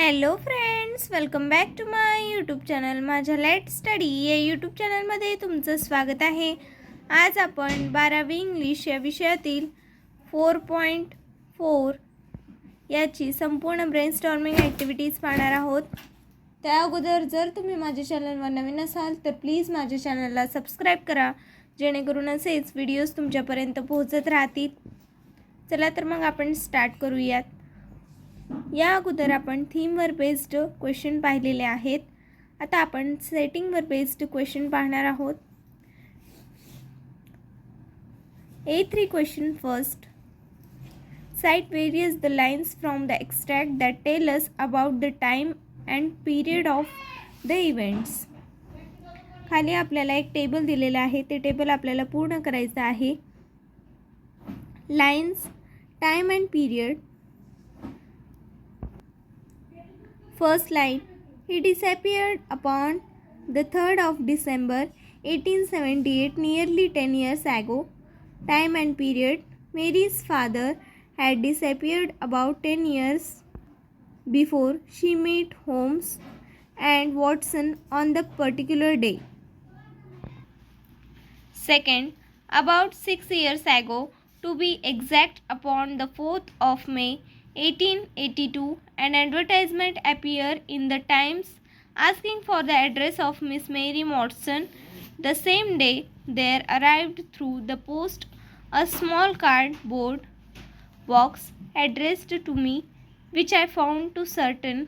Hello friends, welcome back to my YouTube channel. माझ्या let study या YouTube चॅनलमध्ये तुमचं स्वागत आहे. आज आपण 12वी इंग्लिश या विषयातील 4.4 याची संपूर्ण ब्रेनस्टॉर्मिंग ॲक्टिव्हिटीज पाहणार आहोत. त्या अगोदर जर तुम्ही माझ्या चॅनलवर नवीन असाल तर प्लीज माझ्या चॅनलला सबस्क्राईब करा, जेणेकरून असेच व्हिडिओज तुमच्यापर्यंत पोहोचत राहतील. चला तर मग आपण स्टार्ट करूयात. या अगोदर आपण थीमवर बेस्ड क्वेश्चन पाहिलेले आहेत. आता आपण सेटिंगवर बेस्ड क्वेश्चन पाहणार आहोत. A3 question first. Cite various the lines from the extract that tell us about the time and period of the events. खाली आपल्याला एक टेबल दिलेला आहे. ते टेबल आपल्याला पूर्ण करायचं आहे. Lines, time and period. First line, he disappeared upon the 3rd of December 1878, nearly 10 years ago. Time and period, Mary's father had disappeared about 10 years before she met Holmes and Watson on the particular day. Second, about 6 years ago, to be exact, upon the 4th of May 1882, an advertisement appeared in the Times asking for the address of Miss Mary Watson. The same day, there arrived through the post a small cardboard box addressed to me, which I found to certain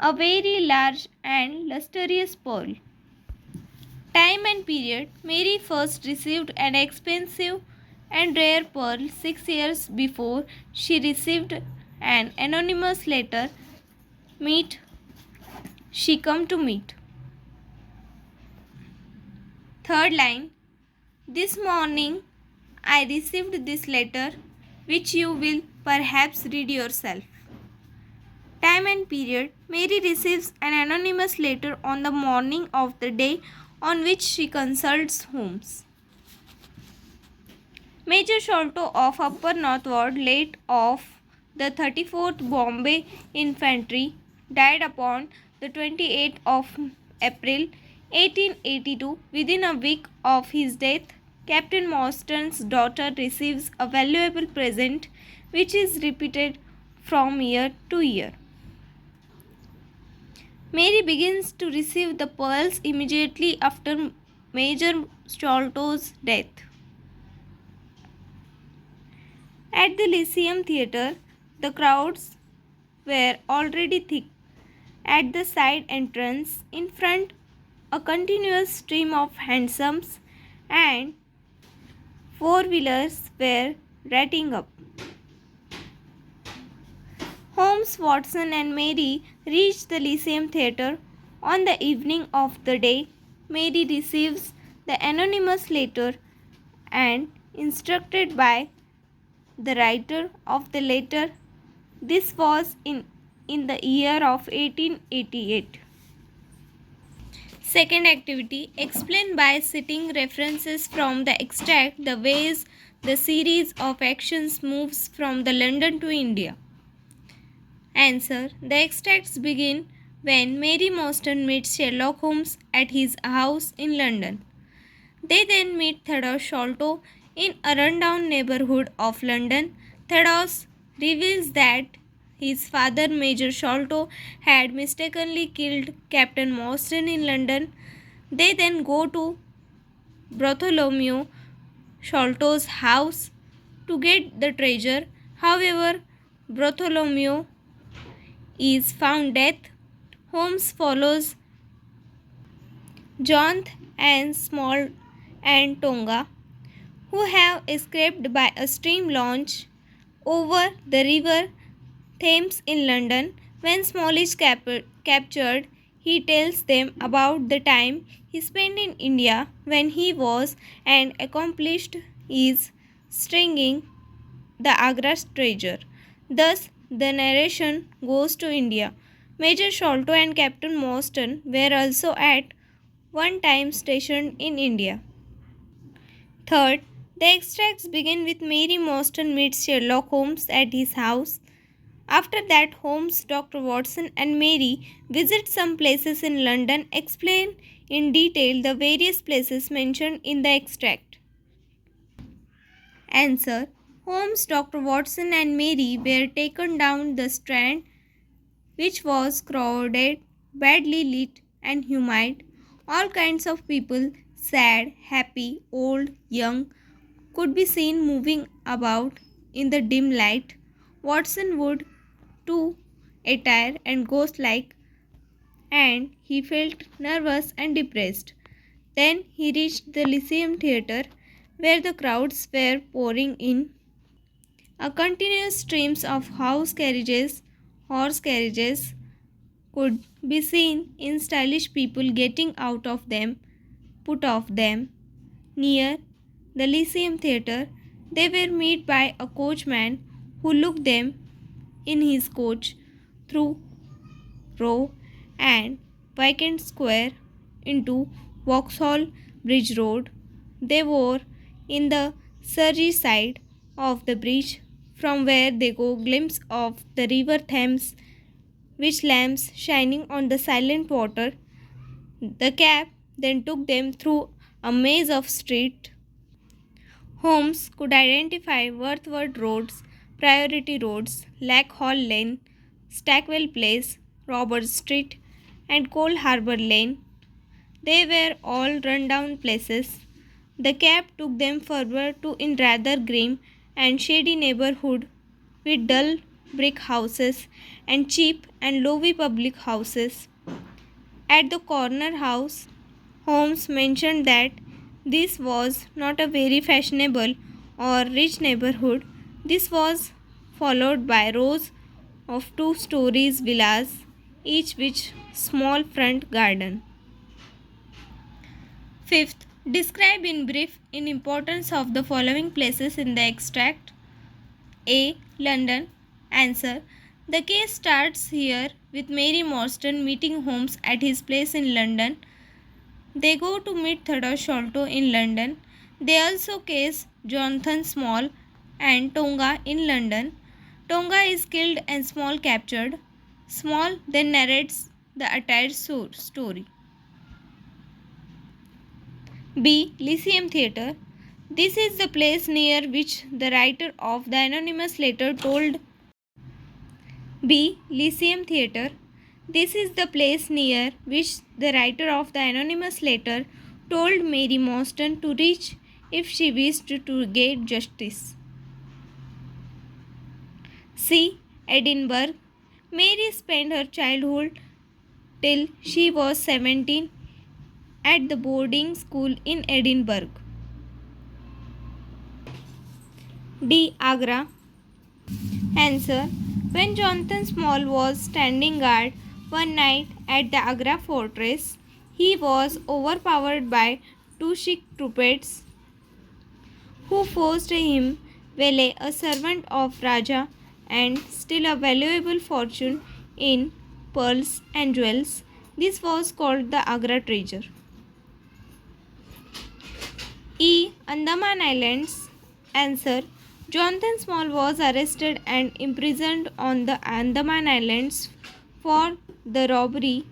a very large and lustrous pearl. Time and period, Mary first received an expensive and rare pearl 6 years before she received an anonymous letter. She come to meet. Third line, this morning I received this letter, which you will perhaps read yourself. Time and period, Mary receives an anonymous letter on the morning of the day on which she consults Holmes. Major Sholto of Upper North Ward, late of the 34th Bombay Infantry, died upon the 28th of April 1882. Within a week of his death, Captain Mostyn's daughter receives a valuable present, which is repeated from year to year. Mary begins to receive the pearls immediately after Major Sholto's death. At the Lyceum Theatre, the crowds were already thick. At the side entrance, in front, a continuous stream of hansoms and four-wheelers were rattling up. Holmes, Watson and Mary reached the Lyceum Theatre on the evening of the day. Mary receives the anonymous letter and, instructed by the writer of the letter, this was in the year of 1888. Second activity, explain by citing references from the extract the ways the series of actions moves from the London to India. Answer, the extracts begin when Mary Mostyn meets Sherlock Holmes at his house in London. They then meet Theodore Sholto in a rundown neighborhood of London. Theodore reveals that his father, Major Sholto, had mistakenly killed Captain Mostyn in London. They then go to Bartholomew Sholto's house to get the treasure. However, Bartholomew is found dead. Holmes follows John and Small and Tonga, who have escaped by a steam launch over the river Thames in London. When Small is captured, he tells them about the time he spent in India when he was and accomplished is stringing the Agra treasure. Thus, the narration goes to India. Major Sholto and Captain Mostyn were also at one time stationed in India. Third, the extracts begin with Mary Mostyn meets Sherlock Holmes at his house. After that, Holmes, Dr. Watson, and Mary visit some places in London. Explain in detail the various places mentioned in the extract. Answer. Holmes, Dr. Watson, and Mary were taken down the Strand, which was crowded, badly lit, and humid. All kinds of people, sad, happy, old, young, could be seen moving about in the dim light. Watson would too attire and ghost like, and he felt nervous and depressed. Then he reached the Lyceum Theatre, where the crowds were pouring in. A continuous streams of horse carriages could be seen in stylish people getting out of them, put off them. Near the Lyceum Theatre, they were met by a coachman who looked them in his coach through Row and Vacant Square into Vauxhall Bridge Road. They were in the Surrey side of the bridge, from where they got a glimpse of the River Thames, which lamps shining on the silent water. The cab then took them through a maze of streets. Holmes could identify Worthwood roads, Priority roads, Lack Hall Lane, Stackwell Place, Robert Street, and Cold Harbour Lane. They were all run-down places. The cab took them further to in rather grim and shady neighbourhood with dull brick houses and cheap and lowly public houses. At the corner house, Holmes mentioned that this was not a very fashionable or rich neighbourhood. This was followed by rows of 2 stories villas, each with small front garden. Fifth, describe in brief in importance of the following places in the extract. A. London. Answer. The case starts here with Mary Morstan meeting Holmes at his place in London. They go to meet Theodore Sholto in London. They also case Jonathan Small and Tonga in London. Tonga is killed and Small captured. Small then narrates the entire story. B. Lyceum Theatre. This is the place near which the writer of the anonymous letter told B. Lyceum Theatre. This is the place near which the writer of the anonymous letter told Mary Morstan to reach if she wished to get justice. C. Edinburgh. Mary spent her childhood till she was 17 at the boarding school in Edinburgh. D. Agra. Answer. When Jonathan Small was standing guard one night at the Agra fortress, he was overpowered by 2 Sikh troops who forced him valet, a servant of Raja, and steal a valuable fortune in pearls and jewels. This was called the Agra treasure. E. Andaman Islands. Answer. Jonathan Small was arrested and imprisoned on the Andaman Islands for the robbery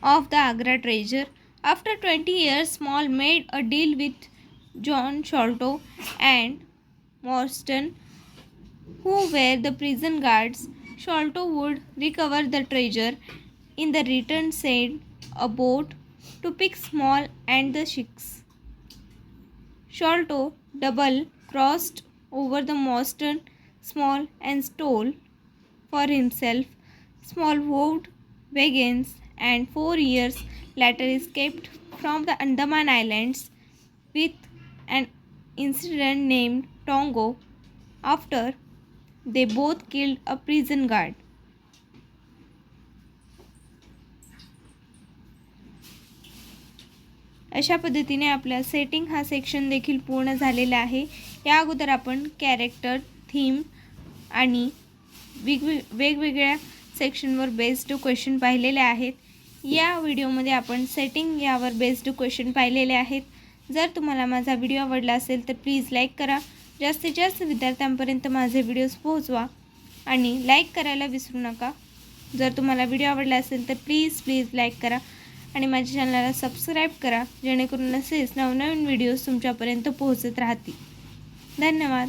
of the Agra treasure. After 20 years, Small made a deal with John Sholto and Morstan, who were the prison guards. Sholto would recover the treasure. In the return sent a boat to pick Small and the Sikhs. Sholto double-crossed over the Morstan, Small, and stole for himself. Small vowed vengeance and 4 years later escaped from the Andaman Islands with an incident named Tongo after they both killed a prison guard. अशा पद्धतीने आपला setting हा section देखील पूर्ण झालेला आहे. या अगोदर आपण कॅरेक्टर, थीम आणि वेगवेगळ्या सेक्शनवर बेस्ड क्वेश्चन पाहिलेले आहेत. या व्हिडिओमध्ये आपण सेटिंग यावर बेस्ड क्वेश्चन पाहिलेले आहेत. जर तुम्हाला माझा व्हिडिओ आवडला असेल तर प्लीज लाईक करा, जास्तीत जास्त विद्यार्थ्यांपर्यंत माझे व्हिडिओज पोहोचवा आणि लाईक करायला विसरू नका. जर तुम्हाला व्हिडिओ आवडला असेल तर प्लीज लाईक करा आणि माझ्या चॅनलला सबस्क्राईब करा, जेणेकरून असेच नवनवीन व्हिडिओज तुमच्यापर्यंत पोहोचत राहतील. धन्यवाद.